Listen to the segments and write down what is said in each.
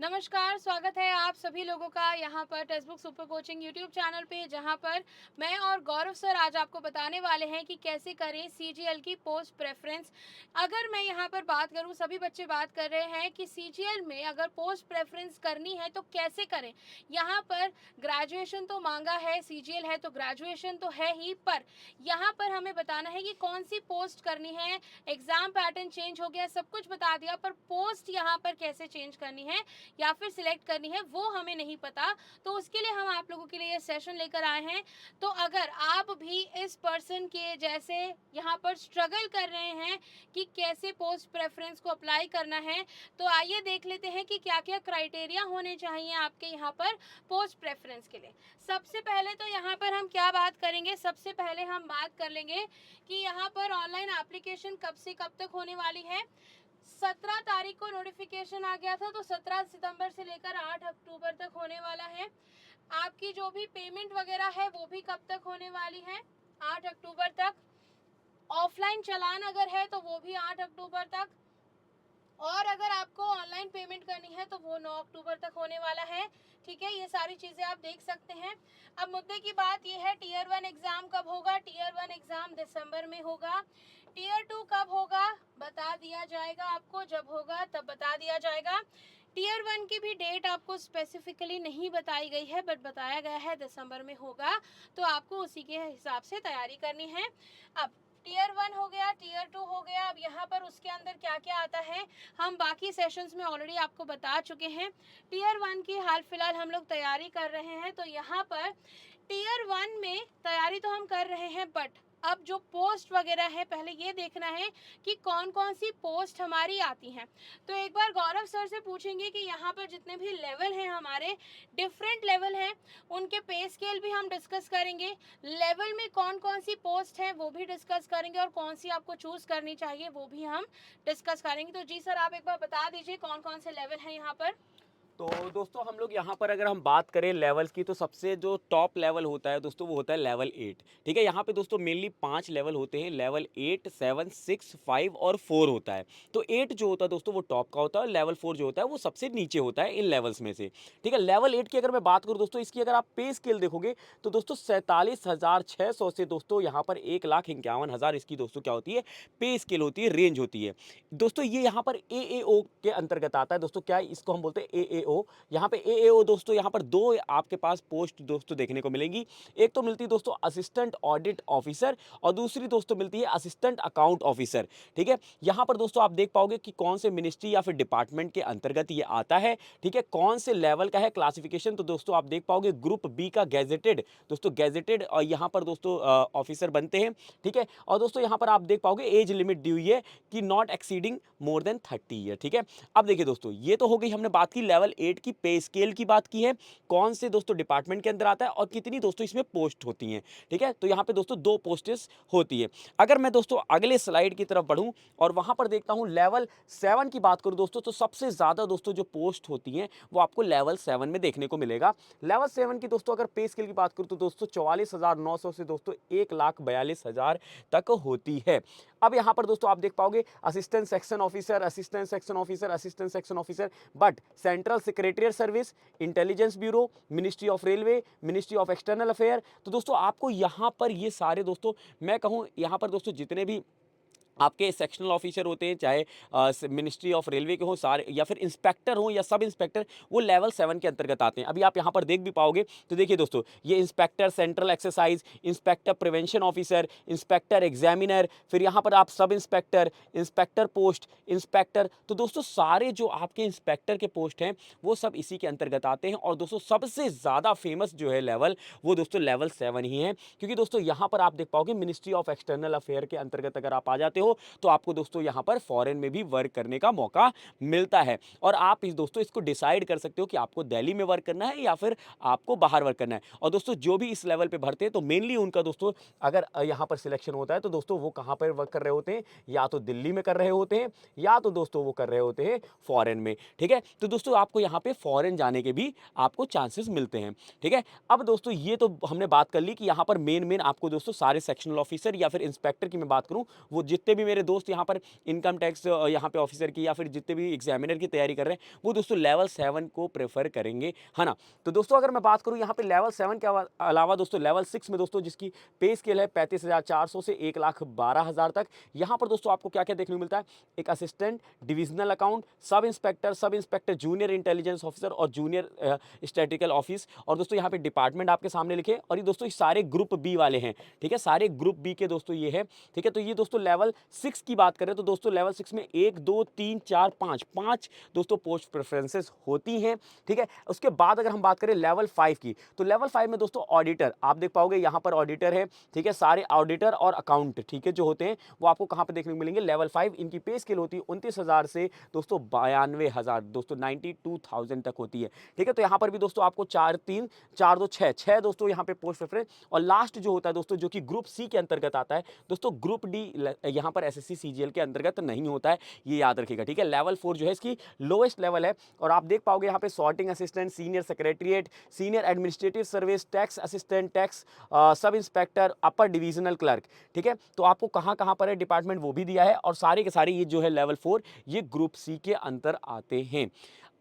नमस्कार, स्वागत है आप सभी लोगों का यहाँ पर textbook super coaching YouTube channel पे, जहाँ पर मैं और गौरव सर आज आपको बताने वाले हैं कि कैसे करें सीजीएल की पोस्ट प्रेफरेंस। अगर मैं यहाँ पर बात करूँ, सभी बच्चे बात कर रहे हैं कि सीजीएल में अगर पोस्ट प्रेफरेंस करनी है तो कैसे करें। यहाँ पर ग्रेजुएशन तो मांगा है, सीजीएल है तो ग्रेजुएशन तो है ही, पर यहाँ पर हमें बताना है कि कौन सी पोस्ट करनी है। एग्ज़ाम पैटर्न चेंज हो गया, सब कुछ बता दिया, पर पोस्ट यहाँ पर कैसे चेंज करनी है या फिर सिलेक्ट करनी है वो हमें नहीं पता। तो उसके लिए हम आप लोगों के लिए ये सेशन लेकर आए हैं। तो अगर आप भी इस पर्सन के जैसे यहाँ पर स्ट्रगल कर रहे हैं कि कैसे पोस्ट प्रेफरेंस को अप्लाई करना है, तो आइए देख लेते हैं कि क्या क्या क्राइटेरिया होने चाहिए आपके यहाँ पर पोस्ट प्रेफरेंस के लिए। सबसे पहले तो यहाँ पर हम क्या बात करेंगे, सबसे पहले हम बात कर लेंगे कि यहाँ पर ऑनलाइन एप्लीकेशन कब से कब तक होने वाली है। 17 तारीख को नोटिफिकेशन आ गया था, तो 17 सितंबर से लेकर 8 अक्टूबर तक होने वाला है। आपकी जो भी पेमेंट वगैरह है वो भी कब तक होने वाली है, 8 अक्टूबर तक। ऑफलाइन चालान अगर है तो वो भी 8 अक्टूबर तक, और अगर आपको ऑनलाइन पेमेंट करनी है तो वो 9 अक्टूबर तक होने वाला है। ठीक है, ये सारी चीज़ें आप देख सकते हैं। अब मुद्दे की बात ये है, टीयर 1 एग्ज़ाम कब होगा। टीयर 1 एग्ज़ाम दिसंबर में होगा। टीयर 2 कब होगा बता दिया जाएगा आपको, जब होगा तब बता दिया जाएगा। टीयर 1 की भी डेट आपको स्पेसिफिकली नहीं बताई गई है, बट बताया गया है दिसंबर में होगा, तो आपको उसी के हिसाब से तैयारी करनी है। अब टीयर 1 हो गया, टीयर 2 हो गया। अब यहाँ पर उसके अंदर क्या क्या आता है हम बाकी सेशंस में ऑलरेडी आपको बता चुके हैं। टीयर 1 की हाल फिलहाल हम लोग तैयारी कर रहे हैं, तो यहाँ पर टीयर 1 में तैयारी तो हम कर रहे हैं, बट अब जो पोस्ट वगैरह है पहले ये देखना है कि कौन कौन सी पोस्ट हमारी आती हैं। तो एक बार गौरव सर से पूछेंगे कि यहाँ पर जितने भी लेवल हैं हमारे, डिफरेंट लेवल हैं, उनके पे स्केल भी हम डिस्कस करेंगे। लेवल में कौन कौन सी पोस्ट है वो भी डिस्कस करेंगे, और कौन सी आपको चूज करनी चाहिए वो भी हम डिस्कस करेंगे। तो जी सर, आप एक बार बता दीजिए कौन कौन से लेवल हैं यहाँ पर। तो दोस्तों हम लोग यहाँ पर अगर हम बात करें लेवल्स की, तो सबसे जो टॉप लेवल होता है दोस्तों वो होता है लेवल 8। ठीक है, यहाँ पे दोस्तों मेनली 5 लेवल होते हैं। लेवल 8, 7, 6, 5 और 4 होता है। तो 8 जो होता है दोस्तों वो टॉप का होता है, और लेवल 4 जो होता है वो सबसे नीचे होता है इन लेवल्स में से। ठीक है, लेवल 8 की अगर मैं बात करूँ दोस्तों, इसकी अगर आप पे स्केल देखोगे तो दोस्तों 47,600 से दोस्तों यहाँ पर 1,51,000 इसकी दोस्तों क्या होती है, पे स्केल होती है, रेंज होती है। दोस्तों ये यहाँ पर एएओ के अंतर्गत आता है। दोस्तों क्या है, इसको हम बोलते हैं एएओ। यहाँ पे एएओ दोस्तों, यहाँ पर दो आपके पास पोस्ट दोस्तों देखने को मिलेंगी। एक तो मिलती है दोस्तों असिस्टेंट ऑडिट ऑफिसर, और दूसरी दोस्तों मिलती है असिस्टेंट अकाउंट ऑफिसर। ठीक है, यहाँ पर दोस्तों आप देख पाओगे कि कौन से मिनिस्ट्री या फिर डिपार्टमेंट के अंतर्गत ये आता है। ठीक है, कौन से लेवल का है क्लासिफिकेशन, तो दोस्तों आप देख पाओगे ग्रुप बी का गैजेटेड, दोस्तों गैजेटेड और यहाँ पर दोस्तों ऑफिसर बनते हैं। ठीक है, और दोस्तों यहाँ पर आप देख पाओगे एज लिमिट दी हुई है कि not exceeding more than 30 year. ठीक है, अब देखिए दोस्तों, ये तो हो गई हमने बात की लेवल 8 की पे स्केल की बात की है, कौन से दोस्तों डिपार्टमेंट के अंदर आता है और कितनी दोस्तों इसमें पोस्ट होती हैं। ठीक है, तो यहाँ पे दोस्तों 2 पोस्टेस होती है। अगर मैं दोस्तों अगले स्लाइड की तरफ बढ़ूं और वहां पर देखता हूं लेवल 7 की बात करूं दोस्तों, तो सबसे ज्यादा दोस्तों जो पोस्ट होती हैं वो आपको लेवल 7 में देखने को मिलेगा। लेवल 7 की दोस्तों अगर पे स्केल की बात करूं तो दोस्तों 44,900 से दोस्तों 1,42,000 तक होती है। अब यहाँ पर दोस्तों आप देख पाओगे assistant section officer, assistant section officer, assistant section officer, but central secretariat service, intelligence bureau, ministry of railway, ministry of external affair. तो दोस्तों आपको यहाँ पर ये सारे दोस्तों, मैं कहूँ यहाँ पर दोस्तों जितने भी आपके सेक्शनल ऑफिसर होते हैं, चाहे मिनिस्ट्री ऑफ रेलवे के हों सारे, या फिर इंस्पेक्टर हों या सब इंस्पेक्टर, वो लेवल 7 के अंतर्गत आते हैं। अभी आप यहाँ पर देख भी पाओगे, तो देखिए दोस्तों, ये inspector central exercise, inspector prevention officer, inspector examiner, फिर यहाँ पर आप sub inspector, inspector post, inspector. तो दोस्तों सारे जो आपके इंस्पेक्टर के पोस्ट हैं वो सब इसी के अंतर्गत आते हैं। और दोस्तों सबसे ज़्यादा फेमस जो है लेवल, वो दोस्तों लेवल 7 ही है, क्योंकि दोस्तों यहाँ पर आप देख पाओगे मिनिस्ट्री ऑफ एक्सटर्नल अफेयर के अंतर्गत अगर आप आ जाते हो तो आपको दोस्तों यहां पर फॉरेन में भी वर्क करने का मौका मिलता है। और आप इस दोस्तों इसको डिसाइड कर सकते हो कि आपको दिल्ली में वर्क करना है या फिर आपको बाहर वर्क करना है। और दोस्तों जो भी इस लेवल पे भरते हैं तो मेनली उनका दोस्तों अगर यहां पर सिलेक्शन होता है तो दोस्तों वो कहां पर वर्क कर रहे होते हैं, या तो दिल्ली में कर रहे होते हैं, या तो दोस्तों वो कर रहे होते हैं फॉरेन में। ठीक है, तो दोस्तों आपको यहाँ पे फॉरेन जाने के भी आपको चांसेस मिलते हैं। ठीक है, अब दोस्तों ये तो हमने बात कर ली कि यहाँ पर मेन आपको दोस्तों सारे सेक्शनल ऑफिसर या फिर इंस्पेक्टर की मैं बात करूं, वो जितने भी मेरे दोस्त यहाँ पर इनकम टैक्स यहाँ पे ऑफिसर की या फिर जितने भी एग्जामिनर की तैयारी कर रहे हैं वो दोस्तों लेवल 7 को प्रेफर करेंगे, है ना। तो दोस्तों अगर मैं बात करूँ यहाँ पे लेवल 7 के अलावा दोस्तों लेवल 6 में दोस्तों जिसकी पे स्केल है 35,400 से 1,12,000 तक, यहाँ पर दोस्तों आपको क्या क्या देखने को मिलता है, एक assistant, divisional account, sub inspector, junior intelligence officer और जूनियर स्टैटिकल ऑफिस। और दोस्तों यहाँ पे डिपार्टमेंट आपके सामने लिखे, और ये दोस्तों ये सारे ग्रुप बी वाले हैं, ठीक है, सारे ग्रुप बी के दोस्तों ये है, ठीक है। तो ये दोस्तों लेवल 6 की बात करें तो दोस्तों लेवल 6 में 1 2 3 4 5 दोस्तों पोस्ट प्रेफरेंसेस होती हैं, ठीक है। उसके बाद अगर हम बात करें लेवल 5 की, तो लेवल 5 में दोस्तों ऑडिटर आप देख पाओगे, यहाँ पर ऑडिटर है, ठीक है, सारे ऑडिटर और अकाउंट, ठीक है, जो होते हैं वो आपको कहाँ पे देखने को मिलेंगे, लेवल 5। इनकी पे स्केल होती है 29,000 से दोस्तों 92,000 दोस्तों 92,000 तक होती है, ठीक है। तो यहाँ पर भी दोस्तों आपको 4 3 4 2 6 दोस्तों यहाँ पे पोस्ट प्रेफरेंस। और लास्ट जो होता है दोस्तों जो कि ग्रुप सी के अंतर्गत आता है दोस्तों, ग्रुप डी यहाँ पर एसएससी सीजीएल के अंतर्गत नहीं होता है, ये याद रखिएगा, ठीक है। लेवल 4 जो है इसकी लोएस्ट लेवल है। और आप देख पाओगे यहाँ पे sorting assistant, senior secretariat, senior administrative service, tax assistant, tax sub inspector, upper divisional clerk, ठीक है। तो आपको कहाँ कहाँ पर है डिपार्टमेंट वो भी दिया है, और सारे के सारे ये जो है लेवल 4 ये ग्रुप सी के अंतर आते हैं।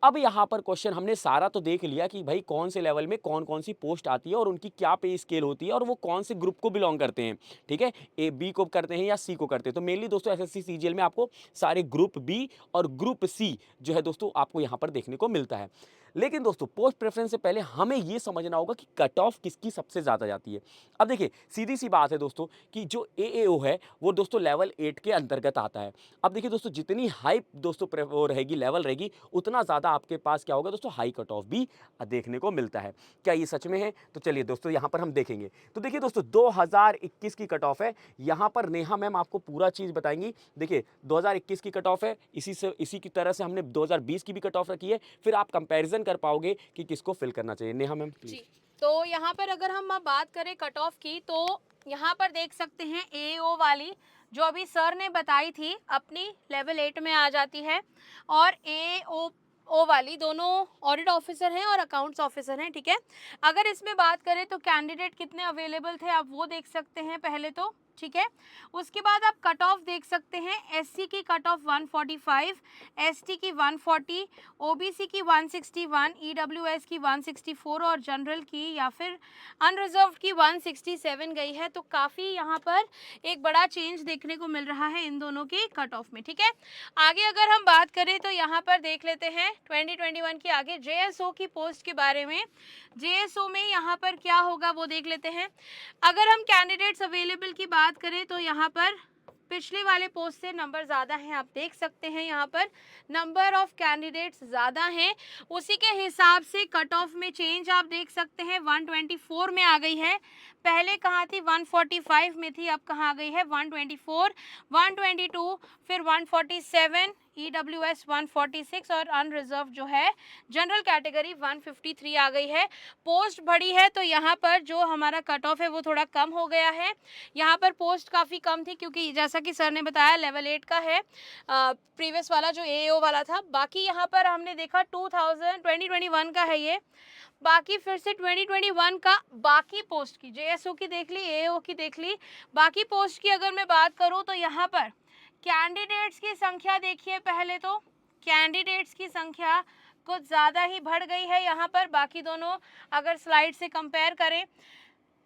अब यहाँ पर क्वेश्चन हमने सारा तो देख लिया कि भाई कौन से लेवल में कौन कौन सी पोस्ट आती है और उनकी क्या पे स्केल होती है और वो कौन से ग्रुप को बिलोंग करते हैं, ठीक है, ए बी को करते हैं या सी को करते हैं। तो मेनली दोस्तों एसएससी सीजीएल में आपको सारे ग्रुप बी और ग्रुप सी जो है दोस्तों आपको यहाँ पर देखने को मिलता है। लेकिन दोस्तों पोस्ट प्रेफरेंस से पहले हमें ये समझना होगा कि कट ऑफ किसकी सबसे ज़्यादा जाती है। अब देखिए सीधी सी बात है दोस्तों कि जो एएओ है वो दोस्तों लेवल 8 के अंतर्गत आता है। अब देखिए दोस्तों जितनी हाई दोस्तों वो रहेगी, लेवल रहेगी, उतना ज़्यादा आपके पास क्या होगा दोस्तों, हाई कट ऑफ भी देखने को मिलता है। क्या ये सच में है? तो चलिए दोस्तों यहाँ पर हम देखेंगे। तो देखिए दोस्तों 2021 की कट ऑफ है, यहाँ पर नेहा मैम आपको पूरा चीज़ बताएंगी। देखिए 2021 की कट ऑफ है, इसी की तरह से हमने 2020 की भी कट ऑफ रखी है, फिर आप कंपैरिजन कर पाओगे कि किसको फिल करना चाहिए। Neha ma'am please. जी, तो यहाँ पर अगर हम अब बात करें कट ऑफ की, तो यहाँ पर देख सकते हैं एओ वाली जो अभी सर ने बताई थी अपनी लेवल 8 में आ जाती है, और एओ वाली दोनों ऑडिट ऑफिसर हैं और अकाउंट्स ऑफिसर हैं, ठीक है। अगर इसमें बात करें तो कैंडिडेट कितने अवेलेबल थे आप वो देख सकते हैं पहले तो, ठीक है। उसके बाद आप कट ऑफ देख सकते हैं, एससी की कट ऑफ 145, एसटी की 140, ओबीसी की 161, ईडब्ल्यूएस की 164 और जनरल की या फिर अनरिजर्व्ड की 167 गई है। तो काफ़ी यहाँ पर एक बड़ा चेंज देखने को मिल रहा है इन दोनों के कट ऑफ में, ठीक है। आगे अगर हम बात करें तो यहाँ पर देख लेते हैं 2021 की आगे जेएसओ की पोस्ट के बारे में। जेएसओ में यहाँ पर क्या होगा वो देख लेते हैं। अगर हम कैंडिडेट्स अवेलेबल की बात करें तो यहाँ पर पिछले वाले पोस्ट से नंबर ज़्यादा हैं, आप देख सकते हैं यहाँ पर नंबर ऑफ कैंडिडेट्स ज़्यादा हैं, उसी के हिसाब से कट ऑफ में चेंज आप देख सकते हैं 124 में आ गई है। पहले कहाँ थी, 145 में थी, अब कहाँ आ गई है 124, 122, फिर 147, ईडब्ल्यूएस 146 और अनरिजर्व जो है जनरल कैटेगरी 153 आ गई है। पोस्ट बढ़ी है तो यहाँ पर जो हमारा कट ऑफ है वो थोड़ा कम हो गया है। यहाँ पर पोस्ट काफ़ी कम थी क्योंकि जैसा कि सर ने बताया लेवल 8 का है, प्रीवियस वाला जो एओ वाला था। बाकी यहाँ पर हमने देखा 2021 का है ये, बाकी फिर से 2021 का बाकी पोस्ट की जेएसओ की देख ली, एओ की देख ली, बाकी पोस्ट की अगर मैं बात करूँ तो यहाँ पर कैंडिडेट्स की संख्या देखिए, पहले तो कैंडिडेट्स की संख्या कुछ ज़्यादा ही बढ़ गई है यहाँ पर। बाकी दोनों अगर स्लाइड से कंपेयर करें,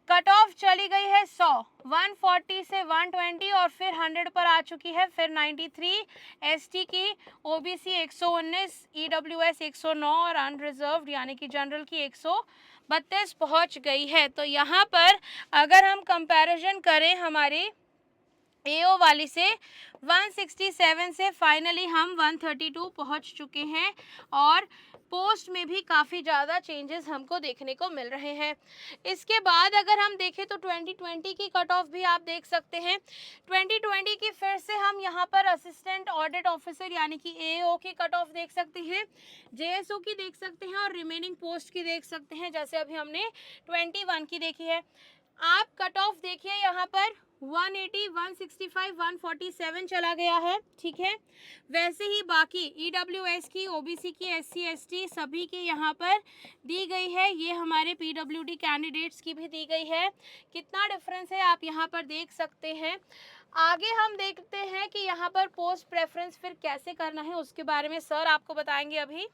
कट ऑफ चली गई है 100, 140 से 120 और फिर 100 पर आ चुकी है, फिर 93, एसटी की, ओबीसी 119, ईडब्ल्यूएस 109 और अनरिजर्व्ड यानी कि जनरल की 132 पहुंच गई है। तो यहाँ पर अगर हम कंपैरिजन करें हमारी एओ वाली से, 167 से फाइनली हम 132 पहुंच चुके हैं, और पोस्ट में भी काफ़ी ज़्यादा चेंजेस हमको देखने को मिल रहे हैं। इसके बाद अगर हम देखें तो 2020 की कट ऑफ भी आप देख सकते हैं। 2020 की फिर से हम यहाँ पर असिस्टेंट ऑडिट ऑफिसर यानी कि एओ की कट ऑफ देख सकते हैं, जेएसओ की देख सकते हैं और रिमेनिंग पोस्ट की देख सकते हैं, जैसे अभी हमने 21 की देखी है। आप कट ऑफ देखिए यहाँ पर 180, 165, 147 चला गया है, ठीक है। वैसे ही बाकी ईडब्ल्यूएस की, ओबीसी की, एससी एसटी सभी की यहाँ पर दी गई है। ये हमारे पीडब्ल्यूडी कैंडिडेट्स की भी दी गई है। कितना डिफरेंस है आप यहाँ पर देख सकते हैं। आगे हम देखते हैं कि यहाँ पर पोस्ट प्रेफ़रेंस फिर कैसे करना है, उसके बारे में सर आपको बताएँगे अभी।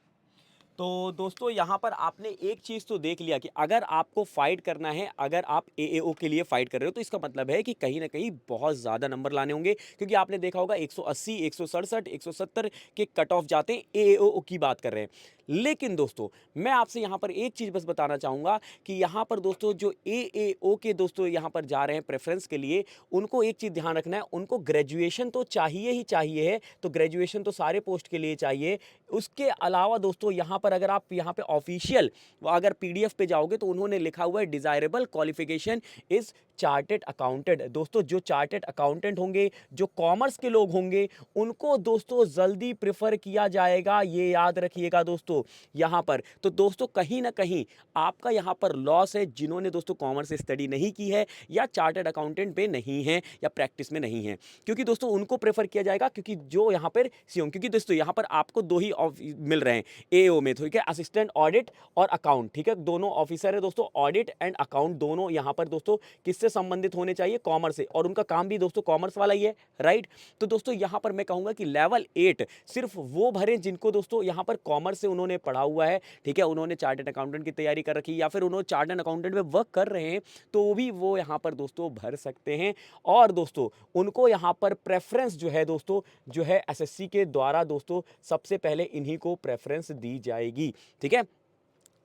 तो दोस्तों यहाँ पर आपने एक चीज़ तो देख लिया कि अगर आपको फाइट करना है, अगर आप एएओ के लिए फाइट कर रहे हो तो इसका मतलब है कि कहीं न कहीं बहुत ज़्यादा नंबर लाने होंगे, क्योंकि आपने देखा होगा 180, 167, 170 के कट ऑफ जाते हैं, एएओ की बात कर रहे हैं। लेकिन दोस्तों, मैं आपसे यहाँ पर एक चीज़ बस बताना चाहूँगा कि यहाँ पर दोस्तों जो एएओ के दोस्तों यहाँ पर जा रहे हैं प्रेफ़रेंस के लिए, उनको एक चीज़ ध्यान रखना है, उनको ग्रेजुएशन तो चाहिए ही चाहिए है, तो ग्रेजुएशन तो सारे पोस्ट के लिए चाहिए। उसके अलावा दोस्तों यहाँ पर अगर आप यहाँ पे ऑफिशियल अगर पीडीएफ पे जाओगे तो उन्होंने लिखा हुआ है desirable qualification is chartered accountant. दोस्तों जो चार्टेड अकाउंटेंट होंगे, जो कॉमर्स के लोग होंगे, उनको दोस्तों जल्दी प्रेफर किया जाएगा, ये याद रखिएगा दोस्तों यहाँ पर। तो दोस्तों कहीं ना कहीं आपका यहाँ पर लॉस है जिन्होंने दोस्तों कॉमर्स स्टडी नहीं की है या चार्टेड अकाउंटेंट पे नहीं है या प्रैक्टिस में नहीं है, क्योंकि दोस्तों उनको प्रेफर किया जाएगा, क्योंकि जो यहाँ पर सीओ, क्योंकि दोस्तों यहाँ पर आपको दो ही मिल रहे हैं एओ में, ठीक है, असिस्टेंट ऑडिट और अकाउंट, ठीक है, दोनों ऑफिसर है दोस्तों, ऑडिट एंड अकाउंट दोनों यहाँ पर दोस्तों किससे संबंधित होने चाहिए, कॉमर्स से, और उनका काम भी दोस्तों कॉमर्स वाला ही है, राइट। तो दोस्तों यहाँ पर मैं कहूंगा कि लेवल 8 सिर्फ वो भरे जिनको दोस्तों यहाँ पर कॉमर्स से उन्होंने पढ़ा हुआ है, ठीक है, उन्होंने चार्टेड अकाउंटेंट की तैयारी कर रखी है या फिर उन्होंने चार्टेड अकाउंटेंट में वर्क कर रहे हैं, तो भी वो यहाँ पर दोस्तों भर सकते हैं। और दोस्तों उनको यहाँ पर प्रेफरेंस जो है दोस्तों, जो है एसएससी के द्वारा दोस्तों सबसे पहले इन्हीं को प्रेफरेंस दी जाएगी, ठीक है।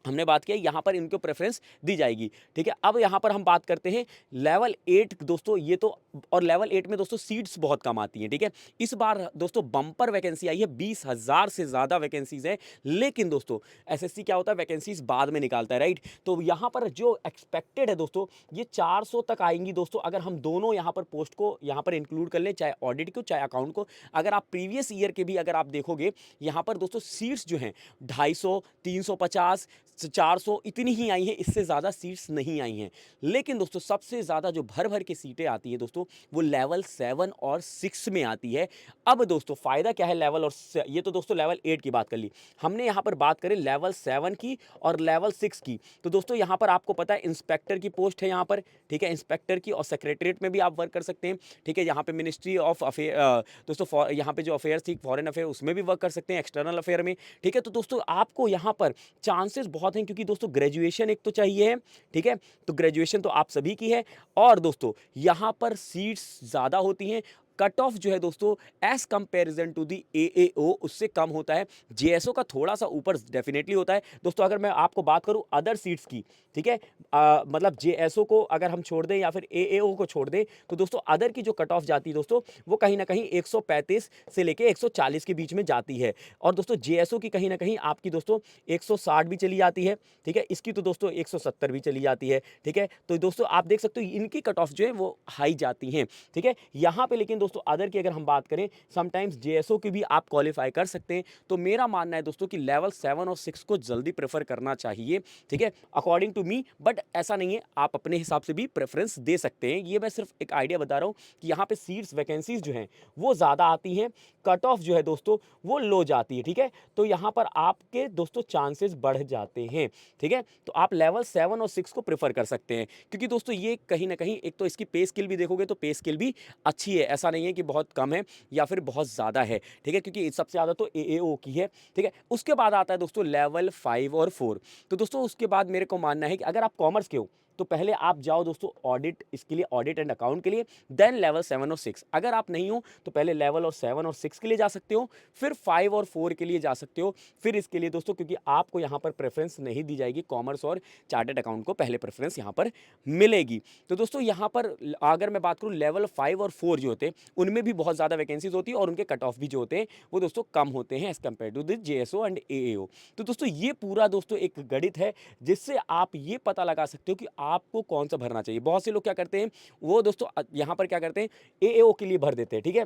हमने बात किया यहाँ पर इनको प्रेफरेंस दी जाएगी, ठीक है। अब यहाँ पर हम बात करते हैं लेवल 8 दोस्तों, ये तो, और लेवल 8 में दोस्तों सीट्स बहुत कम आती हैं, ठीक है। इस बार दोस्तों बम्पर वैकेंसी आई है, 20,000 से ज़्यादा वैकेंसीज है, लेकिन दोस्तों एसएससी क्या होता है, वैकेंसीज बाद में निकालता है, राइट। तो यहाँ पर जो एक्सपेक्टेड है दोस्तों, ये 400 तक आएंगी दोस्तों, अगर हम दोनों यहाँ पर पोस्ट को यहाँ पर इंक्लूड कर लें, चाहे ऑडिट को चाहे अकाउंट को। अगर आप प्रीवियस ईयर के भी अगर आप देखोगे, यहाँ पर दोस्तों सीट्स जो हैं 250, 350, 400 इतनी ही आई हैं, इससे ज़्यादा सीट्स नहीं आई हैं। लेकिन दोस्तों सबसे ज़्यादा जो भर भर के सीटें आती है दोस्तों, वो लेवल 7 और 6 में आती है। अब दोस्तों फ़ायदा क्या है लेवल और ये तो दोस्तों लेवल 8 की बात कर ली, हमने यहाँ पर बात करें लेवल 7 की और लेवल 6 की। तो दोस्तों यहाँ पर आपको पता है इंस्पेक्टर की पोस्ट है यहाँ पर, ठीक है, इंस्पेक्टर की, और सेक्रेटरीट में भी आप वर्क कर सकते हैं, ठीक है। यहाँ पे मिनिस्ट्री ऑफ अफेयर दोस्तों यहाँ पे जो अफेयर्स थी फॉरेन अफेयर, उसमें भी वर्क कर सकते हैं, एक्सटर्नल अफेयर में, ठीक है। तो दोस्तों आपको यहाँ पर चांसेस बहुत हैं, क्योंकि दोस्तों ग्रेजुएशन एक तो चाहिए है, ठीक है, तो ग्रेजुएशन तो आप सभी की है, और दोस्तों यहाँ पर सीट्स ज़्यादा होती हैं, कट ऑफ जो है दोस्तों as comparison to the AAO उससे कम होता है, जेएसओ का थोड़ा सा ऊपर डेफिनेटली होता है दोस्तों। अगर मैं आपको बात करूं अदर सीट्स की, ठीक है, मतलब जेएसओ को अगर हम छोड़ दें या फिर एएओ को छोड़ दें, तो दोस्तों अदर की जो कट ऑफ जाती है दोस्तों, वो कहीं ना कहीं 135 से लेके 140 के बीच में जाती है, और दोस्तों जेएसओ की कहीं ना कहीं आपकी दोस्तों 160 भी चली जाती है, ठीक है, इसकी तो दोस्तों 170 भी चली जाती है, ठीक है। तो दोस्तों आप देख सकते हो इनकी कट ऑफ जो है वो हाई जाती हैं, ठीक है। यहाँ पे लेकिन दोस्तों अदर की अगर हम बात करें, समटाइम्स जेएसओ की भी आप क्वालिफाई कर सकते हैं। तो मेरा मानना है दोस्तों कि लेवल 7 और 6 को जल्दी प्रेफर करना चाहिए, ठीक है, अकॉर्डिंग टू मी। बट ऐसा नहीं है, आप अपने हिसाब से भी प्रेफरेंस दे सकते हैं, ये मैं सिर्फ एक आइडिया बता रहा हूँ कि यहाँ पे सीट्स वैकेंसीज जो हैं वो ज़्यादा आती हैं, कट ऑफ जो है दोस्तों वो लो जाती है, ठीक है। तो यहाँ पर आपके दोस्तों चांसेस बढ़ जाते हैं, ठीक है। तो आप लेवल 7 और 6 को प्रेफर कर सकते हैं, क्योंकि दोस्तों ये कहीं ना कहीं एक तो इसकी पे स्किल भी देखोगे तो पे स्किल भी अच्छी है, ऐसा नहीं है कि बहुत कम है या फिर बहुत ज़्यादा है, ठीक है, क्योंकि सबसे ज़्यादा तो एएओ की है, ठीक है। उसके बाद आता है दोस्तों लेवल 5 और 4। तो दोस्तों उसके बाद मेरे को मानना है कि अगर आप कॉमर्स के हो तो पहले आप जाओ दोस्तों ऑडिट, इसके लिए ऑडिट एंड अकाउंट के लिए, देन लेवल 7 और 6। अगर आप नहीं हो तो पहले लेवल और 7 और 6 के लिए जा सकते हो, फिर 5 और 4 के लिए जा सकते हो, फिर इसके लिए दोस्तों, क्योंकि आपको यहाँ पर प्रेफरेंस नहीं दी जाएगी, कॉमर्स और चार्टेड अकाउंट को पहले प्रेफरेंस यहाँ पर मिलेगी। तो दोस्तों यहाँ पर अगर मैं बात करूँ लेवल 5 और 4 जो होते हैं उनमें भी बहुत ज़्यादा वैकेंसीज होती है, और उनके कट ऑफ भी जो होते हैं वो दोस्तों कम होते हैं as compare to the JSO and AAO. तो दोस्तों ये पूरा दोस्तों एक गणित है जिससे आप ये पता लगा सकते हो कि आपको कौन सा भरना चाहिए। बहुत से लोग क्या करते हैं, वो दोस्तों यहाँ पर क्या करते हैं, एएओ के लिए भर देते हैं, ठीक है,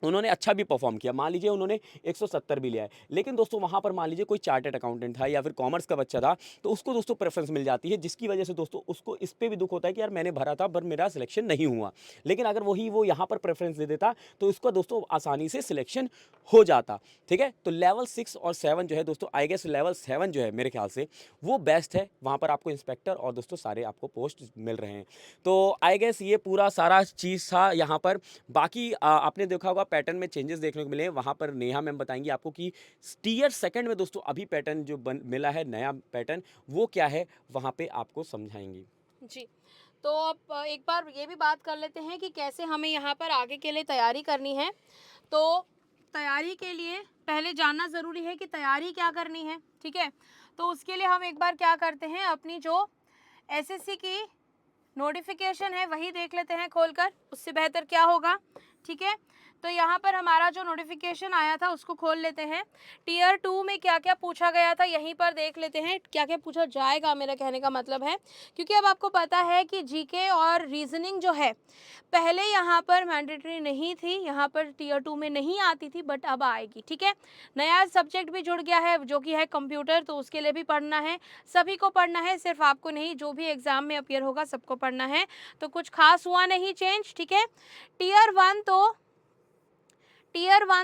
उन्होंने अच्छा भी परफॉर्म किया, मान लीजिए उन्होंने 170 भी लिया है, लेकिन दोस्तों वहाँ पर मान लीजिए कोई चार्टर्ड अकाउंटेंट था या फिर कॉमर्स का बच्चा था, तो उसको दोस्तों प्रेफरेंस मिल जाती है, जिसकी वजह से दोस्तों उसको इस पे भी दुख होता है कि यार मैंने भरा था पर मेरा सिलेक्शन नहीं हुआ। लेकिन अगर वही वो यहाँ पर प्रेफरेंस दे देता तो इसका दोस्तों आसानी से सिलेक्शन हो जाता। ठीक है, तो लेवल 6 और 7 जो है दोस्तों, आई गेस लेवल 7 जो है मेरे ख्याल से वो बेस्ट है, वहाँ पर आपको इंस्पेक्टर और दोस्तों सारे आपको पोस्ट मिल रहे हैं। तो आई गेस ये पूरा सारा चीज़ था यहाँ पर। बाकी आपने देखा होगा पैटर्न में चेंजेस देखने को मिले हैं, वहाँ पर नेहा मैम बताएंगी आपको कि टीयर सेकंड में दोस्तों अभी पैटर्न जो मिला है नया पैटर्न, वो क्या है वहाँ पे आपको समझाएंगी। जी। तो अब एक बार ये भी बात कर लेते हैं कि कैसे हमें यहाँ पर आगे के लिए तैयारी करनी है। तो तैयारी के लिए पहले जानना ज़रूरी है कि तैयारी क्या करनी है, ठीक है। तो उसके लिए हम एक बार क्या करते हैं, अपनी जो एसएससी की नोटिफिकेशन है वही देख लेते हैं खोलकर, उससे बेहतर क्या होगा, ठीक है। तो यहाँ पर हमारा जो नोटिफिकेशन आया था उसको खोल लेते हैं। टीयर 2 में क्या क्या पूछा गया था यहीं पर देख लेते हैं, क्या क्या पूछा जाएगा, मेरा कहने का मतलब है। क्योंकि अब आपको पता है कि जीके और रीजनिंग जो है पहले यहाँ पर मैंडेटरी नहीं थी, यहाँ पर टीयर 2 में नहीं आती थी, बट अब आएगी, ठीक है। नया सब्जेक्ट भी जुड़ गया है जो कि है कंप्यूटर, तो उसके लिए भी पढ़ना है, सभी को पढ़ना है, सिर्फ आपको नहीं, जो भी एग्जाम में अपियर होगा सबको पढ़ना है। तो कुछ खास हुआ नहीं चेंज, ठीक है। टीयर 1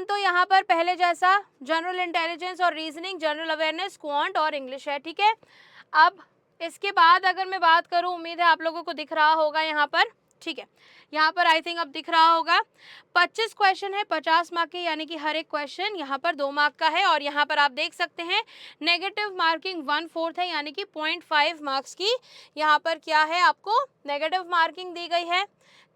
तो यहाँ पर पहले जैसा जनरल इंटेलिजेंस और रीजनिंग, जनरल अवेयरनेस, क्वांट और इंग्लिश है, ठीक है। अब इसके बाद अगर मैं बात करूँ, उम्मीद है आप लोगों को दिख रहा होगा यहाँ पर, ठीक है। यहाँ पर आई थिंक अब दिख रहा होगा। 25 क्वेश्चन है, 50 मार्क के, यानी कि हर एक क्वेश्चन यहाँ पर 2 मार्क का है। और यहाँ पर आप देख सकते हैं नेगेटिव मार्किंग 1/4 है, यानी कि 0.5 मार्क्स की यहाँ पर क्या है, आपको नेगेटिव मार्किंग दी गई है,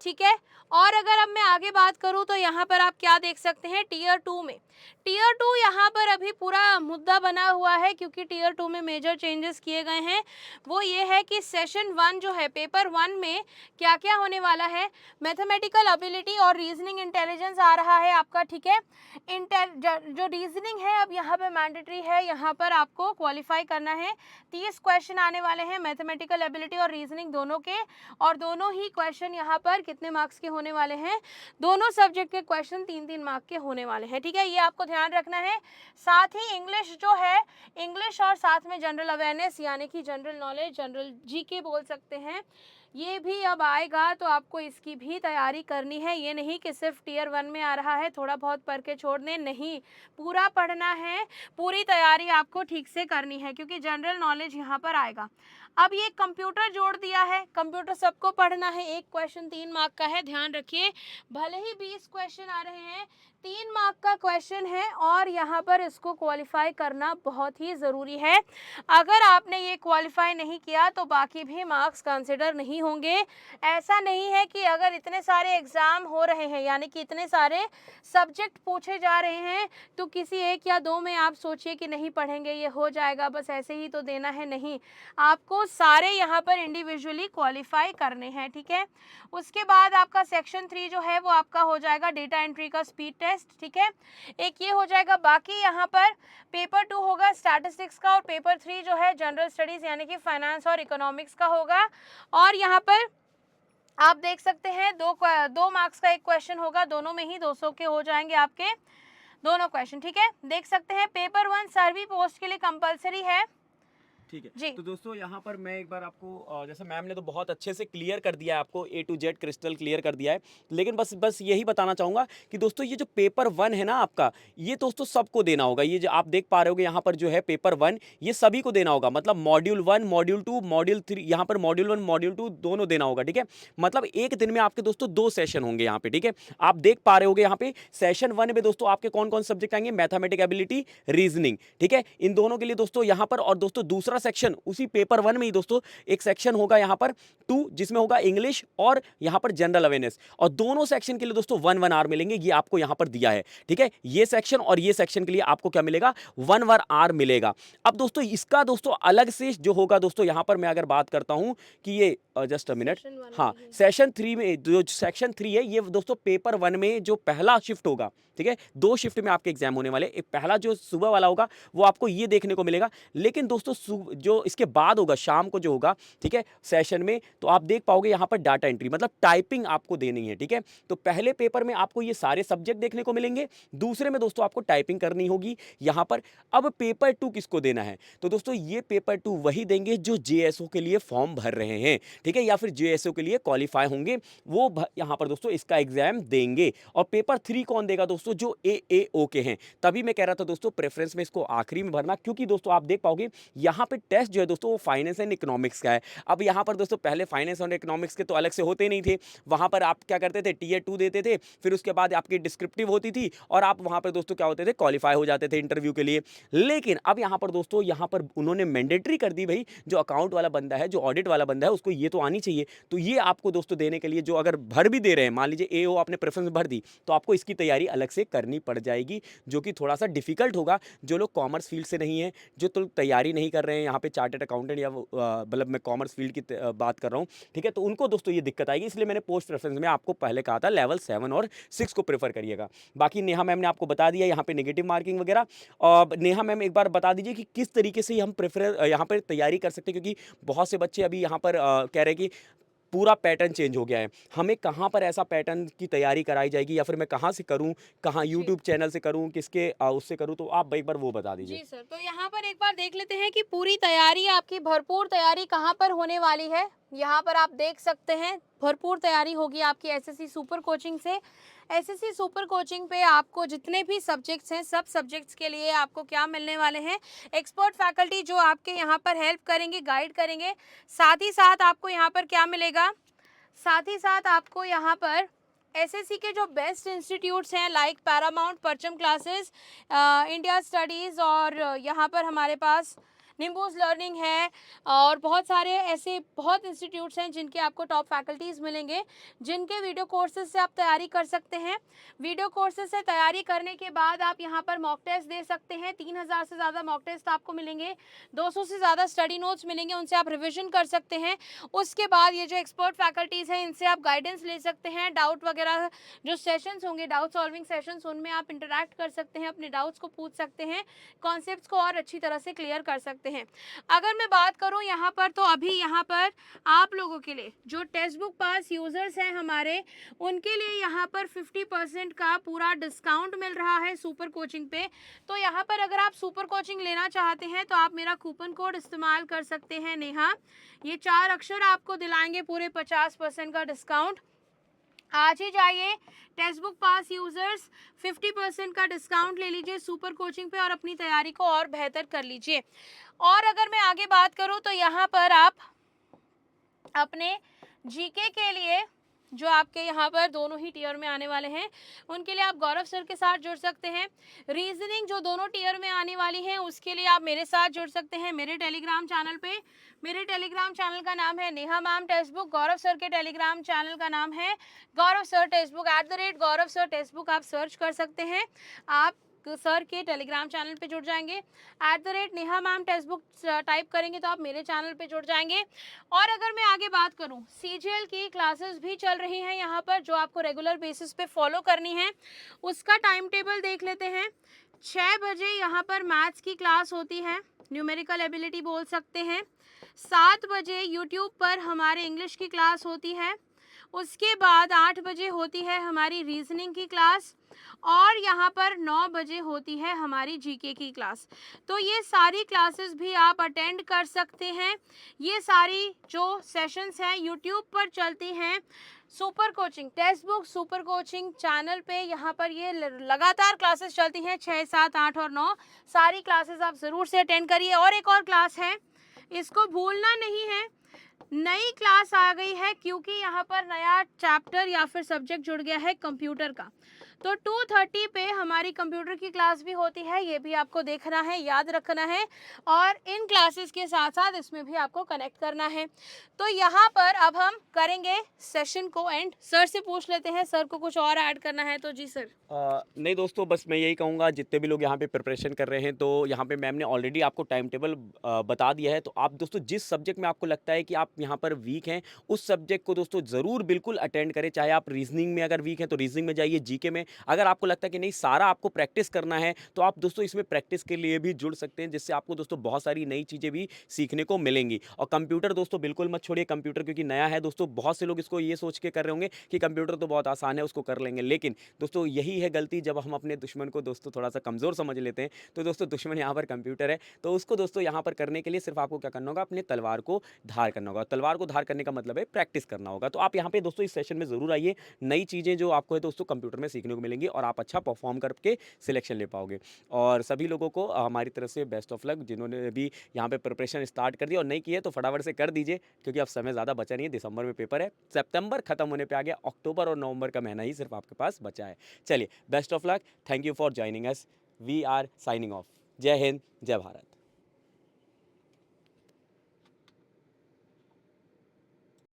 ठीक है। और अगर अब मैं आगे बात करूं तो यहाँ पर आप क्या देख सकते हैं, टीयर 2 में, टीयर 2 यहाँ पर अभी पूरा मुद्दा बना हुआ है, क्योंकि टीयर 2 में मेजर चेंजेस किए गए हैं। वो ये है कि सेशन 1 जो है, पेपर 1 में क्या क्या होने वाला है, मैथमेटिकल एबिलिटी और रीजनिंग इंटेलिजेंस आ रहा है आपका, ठीक है। जो रीजनिंग है अब यहाँ पर मैंडेटरी है, यहाँ पर आपको क्वालिफाई करना है। 30 क्वेश्चन आने वाले हैं मैथमेटिकल एबिलिटी और रीजनिंग दोनों के, और दोनों ही क्वेश्चन यहाँ पर कितने मार्क्स के होने वाले हैं, दोनों सब्जेक्ट के क्वेश्चन 3-3 मार्क के होने वाले हैं, ठीक है। ये आपको ध्यान रखना है। साथ ही इंग्लिश जो है, इंग्लिश और साथ में जनरल अवेयरनेस यानी कि जनरल नॉलेज, जनरल जीके बोल सकते हैं, ये भी अब आएगा, तो आपको इसकी भी तैयारी करनी है। ये नहीं कि सिर्फ टीयर 1 में आ रहा है थोड़ा बहुत पढ़ के छोड़ दें, नहीं, पूरा पढ़ना है, पूरी तैयारी आपको ठीक से करनी है, क्योंकि जनरल नॉलेज यहाँ पर आएगा। अब ये कंप्यूटर जोड़ दिया है, कंप्यूटर सबको पढ़ना है, एक क्वेश्चन 3 मार्क का है, ध्यान रखिए। भले ही 20 क्वेश्चन आ रहे हैं, 3 मार्क का क्वेश्चन है, और यहाँ पर इसको क्वालिफाई करना बहुत ही ज़रूरी है। अगर आपने ये क्वालिफाई नहीं किया तो बाकी भी मार्क्स कंसिडर नहीं होंगे। ऐसा नहीं है कि अगर इतने सारे एग्ज़ाम हो रहे हैं, यानी कि इतने सारे सब्जेक्ट पूछे जा रहे हैं, तो किसी एक या दो में आप सोचिए कि नहीं पढ़ेंगे, ये हो जाएगा, बस ऐसे ही तो देना है, नहीं, आपको सारे यहाँ पर इंडिविजुअली क्वालिफाई करने हैं, ठीक है। उसके बाद आपका सेक्शन 3 जो है वो आपका हो जाएगा डेटा एंट्री का स्पीड टेस्ट, ठीक है, एक ये हो जाएगा। बाकी यहाँ पर पेपर 2 होगा स्टैटिस्टिक्स का, और पेपर 3 जो है जनरल स्टडीज यानी कि फाइनेंस और इकोनॉमिक्स का होगा। और यहाँ पर आप देख सकते हैं 2 मार्क्स का एक क्वेश्चन होगा, दोनों में ही 200 के हो जाएंगे आपके दोनों क्वेश्चन, ठीक है। देख सकते हैं पेपर 1 सर्वी पोस्ट के लिए कंपलसरी है, ठीक है जी। तो दोस्तों यहाँ पर मैं एक बार आपको जैसे मैम ने तो बहुत अच्छे से क्लियर कर दिया है, आपको A to Z crystal clear कर दिया है, लेकिन बस यही बताना चाहूँगा कि दोस्तों ये जो पेपर 1 है ना आपका, ये दोस्तों सबको देना होगा। ये जो आप देख पा रहे होगे यहाँ पर जो है पेपर 1, ये सभी को देना होगा, मतलब मॉड्यूल 1, मॉड्यूल 2, मॉड्यूल 3, यहाँ पर मॉड्यूल 1, मॉड्यूल 2 दोनों देना होगा, ठीक है। मतलब एक दिन में आपके दोस्तों 2 सेशन होंगे यहाँ पे, ठीक है। आप देख पा रहे होगे यहाँ पे सेशन 1 में दोस्तों आपके कौन कौन सब्जेक्ट आएंगे, मैथमेटिक एबिलिटी, रीजनिंग, ठीक है, इन दोनों के लिए दोस्तों यहाँ पर। और दोस्तों दूसरा सेक्शन उसी पेपर 1 में ही दोस्तों एक सेक्शन होगा यहाँ पर 2, जिसमें होगा इंग्लिश और यहाँ पर जनरल अवेयरनेस, और दोनों सेक्शन के लिए दोस्तों 1-1 आवर मिलेंगे, ये आपको यहाँ पर दिया है, ठीक है। ये सेक्शन और ये सेक्शन के लिए आपको क्या मिलेगा, 1 आवर मिलेगा। अब दोस्तों इसका दोस्तों अलग से जो होगा दोस्तों, यहाँ पर मैं अगर बात करता हूँ कि ये जस्ट अ मिनट, हाँ, सेशन 3 में जो सेक्शन 3 है, ये दोस्तों पेपर 1 में जो पहला शिफ्ट होगा, ठीक है, 2 शिफ्ट में आपके एग्जाम होने वाले, एक पहला जो सुबह वाला होगा वो आपको ये देखने को मिलेगा। लेकिन दोस्तों जो इसके बाद होगा शाम को जो होगा, ठीक है, सेशन में, तो आप देख पाओगे यहाँ पर डाटा एंट्री मतलब टाइपिंग आपको देनी है, ठीक है। तो पहले पेपर में आपको ये सारे सब्जेक्ट देखने को मिलेंगे, दूसरे में दोस्तों आपको टाइपिंग करनी होगी यहाँ पर। अब पेपर 2 किसको देना है, तो दोस्तों ये पेपर 2 वही देंगे जो जेएसओ के लिए फॉर्म भर रहे हैं, ठीक है, या फिर जेएसओ के लिए क्वालिफाई होंगे, वो यहाँ पर दोस्तों इसका एग्जाम देंगे। और पेपर 3 कौन देगा दोस्तों, जो एएओ के हैं। तभी मैं कह रहा था दोस्तों प्रेफरेंस में इसको आखिरी में भरना, क्योंकि दोस्तों आप देख पाओगे यहाँ पे टेस्ट जो है दोस्तों वो फाइनेंस एंड इकोनॉमिक्स का है। अब यहाँ पर दोस्तों पहले फाइनेंस और इकोनॉमिक्स के तो अलग से होते नहीं थे, वहां पर आप क्या करते थे, टीयर 2 देते थे, फिर उसके बाद आपकी डिस्क्रिप्टिव होती थी और आप वहां पर दोस्तों क्या होते थे, क्वालिफाई हो जाते थे इंटरव्यू के लिए। लेकिन अब यहाँ पर दोस्तों यहाँ पर उन्होंने मैंडेटरी कर दी, भाई जो अकाउंट वाला बंदा है, जो ऑडिट वाला बंदा है, उसको ये तो आनी चाहिए। तो ये आपको दोस्तों देने के लिए, जो अगर भर भी दे रहे हैं, मान लीजिए एओ आपने प्रेफरेंस भर दी, तो आपको इसकी तैयारी अलग से करनी पड़ जाएगी, जो कि थोड़ा सा डिफिकल्ट होगा। जो लोग कॉमर्स फील्ड से नहीं है, जो तो तैयारी नहीं कर रहे हैं यहाँ पे चार्टर्ड अकाउंटेंट या मतलब मैं कॉमर्स फील्ड की बात कर रहा हूँ, ठीक है, तो उनको दोस्तों ये दिक्कत आएगी। इसलिए मैंने पोस्ट प्रेफरेंस में आपको पहले कहा था लेवल 7 और 6 को प्रेफर करिएगा। बाकी नेहा मैम ने आपको बता दिया यहाँ पे नेगेटिव मार्किंग वगैरह। और नेहा मैम एक बार बता दीजिए कि किस तरीके से हम प्रेफर यहाँ पर तैयारी कर सकते हैं, क्योंकि बहुत से बच्चे अभी यहाँ पर कह रहे हैं कि पूरा पैटर्न चेंज हो गया है, हमें कहाँ पर ऐसा पैटर्न की तैयारी कराई जाएगी, या फिर मैं कहाँ से करूँ, कहाँ जी। यूट्यूब चैनल से करूँ, किसके उससे करूँ, तो आप एक बार वो बता दीजिए। जी सर, तो यहाँ पर एक बार देख लेते हैं कि पूरी तैयारी आपकी भरपूर तैयारी कहाँ पर होने वाली है। यहाँ पर आप देख सकते हैं भरपूर तैयारी होगी आपकी एसएससी सुपर कोचिंग से। एसएससी सुपर कोचिंग पे आपको जितने भी सब्जेक्ट्स हैं, सब सब्जेक्ट्स के लिए आपको क्या मिलने वाले हैं, एक्सपर्ट फैकल्टी जो आपके यहाँ पर हेल्प करेंगे, गाइड करेंगे। साथ ही साथ आपको यहाँ पर क्या मिलेगा, साथ ही साथ आपको यहाँ पर एसएससी के जो बेस्ट इंस्टीट्यूट्स हैं लाइक पैरामाउंट, परचम क्लासेस, इंडिया स्टडीज़, और यहाँ पर हमारे पास निम्बूज लर्निंग है, और बहुत सारे ऐसे बहुत इंस्टीट्यूट्स हैं जिनके आपको टॉप फैकल्टीज़ मिलेंगे, जिनके वीडियो कोर्सेज से आप तैयारी कर सकते हैं। वीडियो कोर्सेज से तैयारी करने के बाद आप यहाँ पर मॉक टेस्ट दे सकते हैं। 3000 से ज़्यादा मॉक टेस्ट आपको मिलेंगे, 200 से ज़्यादा स्टडी नोट्स मिलेंगे, उनसे आप रिविजन कर सकते हैं। उसके बाद ये जो एक्सपर्ट फैकल्टीज़ हैं, इनसे आप गाइडेंस ले सकते हैं। डाउट वगैरह जो सेशंस होंगे, डाउट सॉल्विंग सेशंस, उनमें आप इंटरैक्ट कर सकते हैं, अपने डाउट्स को पूछ सकते हैं, कॉन्सेप्ट्स को और अच्छी तरह से क्लियर कर सकते हैं। अगर मैं बात करूं यहाँ पर, तो अभी यहाँ पर आप लोगों के लिए जो टेक्स्ट बुक पास यूज़र्स हैं हमारे, उनके लिए यहाँ पर 50% का पूरा डिस्काउंट मिल रहा है सुपर कोचिंग पे। तो यहाँ पर अगर आप सुपर कोचिंग लेना चाहते हैं तो आप मेरा कूपन कोड इस्तेमाल कर सकते हैं नेहा। ये 4 अक्षर आपको दिलाएंगे पूरे 50% का डिस्काउंट। आज ही जाइए, टेक्स्ट बुक पास यूजर्स 50% का डिस्काउंट ले लीजिए सुपर कोचिंग पे और अपनी तैयारी को और बेहतर कर लीजिए। और अगर मैं आगे बात करूं तो यहाँ पर आप अपने जीके के लिए, जो आपके यहाँ पर दोनों ही टीयर में आने वाले हैं, उनके लिए आप गौरव सर के साथ जुड़ सकते हैं। रीजनिंग जो दोनों टीयर में आने वाली है, उसके लिए आप मेरे साथ जुड़ सकते हैं मेरे टेलीग्राम चैनल पे। मेरे टेलीग्राम चैनल का नाम है नेहा मैम टेक्स्ट बुक। गौरव सर के टेलीग्राम चैनल का नाम है गौरव सर टेक्स्ट बुक। @गौरव सर टेक्स्ट बुक आप सर्च कर सकते हैं। आप सर के टेलीग्राम चैनल पे जुड़ जाएंगे। @Neha ma'am text book type करेंगे तो आप मेरे चैनल पे जुड़ जाएंगे। और अगर मैं आगे बात करूं, सीजीएल की क्लासेस भी चल रही हैं यहाँ पर, जो आपको रेगुलर बेसिस पे फॉलो करनी है। उसका टाइम टेबल देख लेते हैं। 6 बजे यहाँ पर मैथ्स की क्लास होती है, न्यूमेरिकल एबिलिटी बोल सकते हैं। 7 बजे यूट्यूब पर हमारे इंग्लिश की क्लास होती है। उसके बाद 8 बजे होती है हमारी रीजनिंग की क्लास, और यहाँ पर 9 बजे होती है हमारी जीके की क्लास। तो ये सारी क्लासेस भी आप अटेंड कर सकते हैं। ये सारी जो सेशंस हैं यूट्यूब पर चलती हैं super coaching text book super coaching channel पे। यहाँ पर ये लगातार क्लासेस चलती हैं, 6, 7, 8 और 9 सारी क्लासेस आप ज़रूर से अटेंड करिए। और एक और क्लास है, इसको भूलना नहीं है, नई क्लास आ गई है, क्योंकि यहाँ पर नया चैप्टर या फिर सब्जेक्ट जुड़ गया है कंप्यूटर का। तो 2:30 पे हमारी कंप्यूटर की क्लास भी होती है, ये भी आपको देखना है, याद रखना है, और इन क्लासेस के साथ साथ इसमें भी आपको कनेक्ट करना है। तो यहाँ पर अब हम करेंगे सेशन को एंड। सर से पूछ लेते हैं, सर को कुछ और ऐड करना है तो। जी सर। नहीं दोस्तों, बस मैं यही कहूँगा, जितने भी लोग यहाँ पे प्रिपरेशन कर रहे हैं, तो यहाँ पे मैम ने ऑलरेडी आपको टाइम टेबल बता दिया है। तो आप दोस्तों जिस सब्जेक्ट में आपको लगता है कि आप यहाँ पर वीक हैं, उस सब्जेक्ट को दोस्तों ज़रूर बिल्कुल अटेंड करें। चाहे आप रीजनिंग में अगर वीक हैं तो रीजनिंग में जाइए, जीके में अगर आपको लगता है कि नहीं सारा आपको प्रैक्टिस करना है, तो आप दोस्तों इसमें प्रैक्टिस के लिए भी जुड़ सकते हैं, जिससे आपको दोस्तों बहुत सारी नई चीज़ें भी सीखने को मिलेंगी। और कंप्यूटर दोस्तों बिल्कुल मत छोड़िए, कंप्यूटर क्योंकि नया है दोस्तों, बहुत से लोग इसको ये सोच के कर रहे होंगे कि कंप्यूटर तो बहुत आसान है, उसको कर लेंगे। लेकिन दोस्तों यही है गलती, जब हम अपने दुश्मन को दोस्तों थोड़ा-सा कमज़ोर समझ लेते हैं, तो दोस्तों दुश्मन यहाँ पर कंप्यूटर है। तो उसको दोस्तों यहाँ पर करने के लिए सिर्फ़ आपको क्या करना होगा, अपने तलवार को धार करना होगा। तलवार को धार करने का मतलब है प्रैक्टिस करना होगा। तो आप यहाँ पे दोस्तों इस सेशन में ज़रूर आइए, नई चीज़ें जो आपको है दोस्तों कंप्यूटर में सीखने को मिलेंगी और आप अच्छा परफ़ॉर्म करके सिलेक्शन ले पाओगे। और सभी लोगों को हमारी तरफ से बेस्ट ऑफ लक, जिन्होंने भी यहाँ पे प्रिपरेशन स्टार्ट कर दी और नहीं की है तो फटाफट से कर दीजिए, क्योंकि अब समय ज़्यादा बचा नहीं है। दिसंबर में पेपर है, सितंबर खत्म होने पे आ गया, अक्टूबर और नवंबर का महीना ही सिर्फ आपके पास बचा है। चलिए best of luck, thank you for joining us, we are signing off. जय हिंद, जय भारत।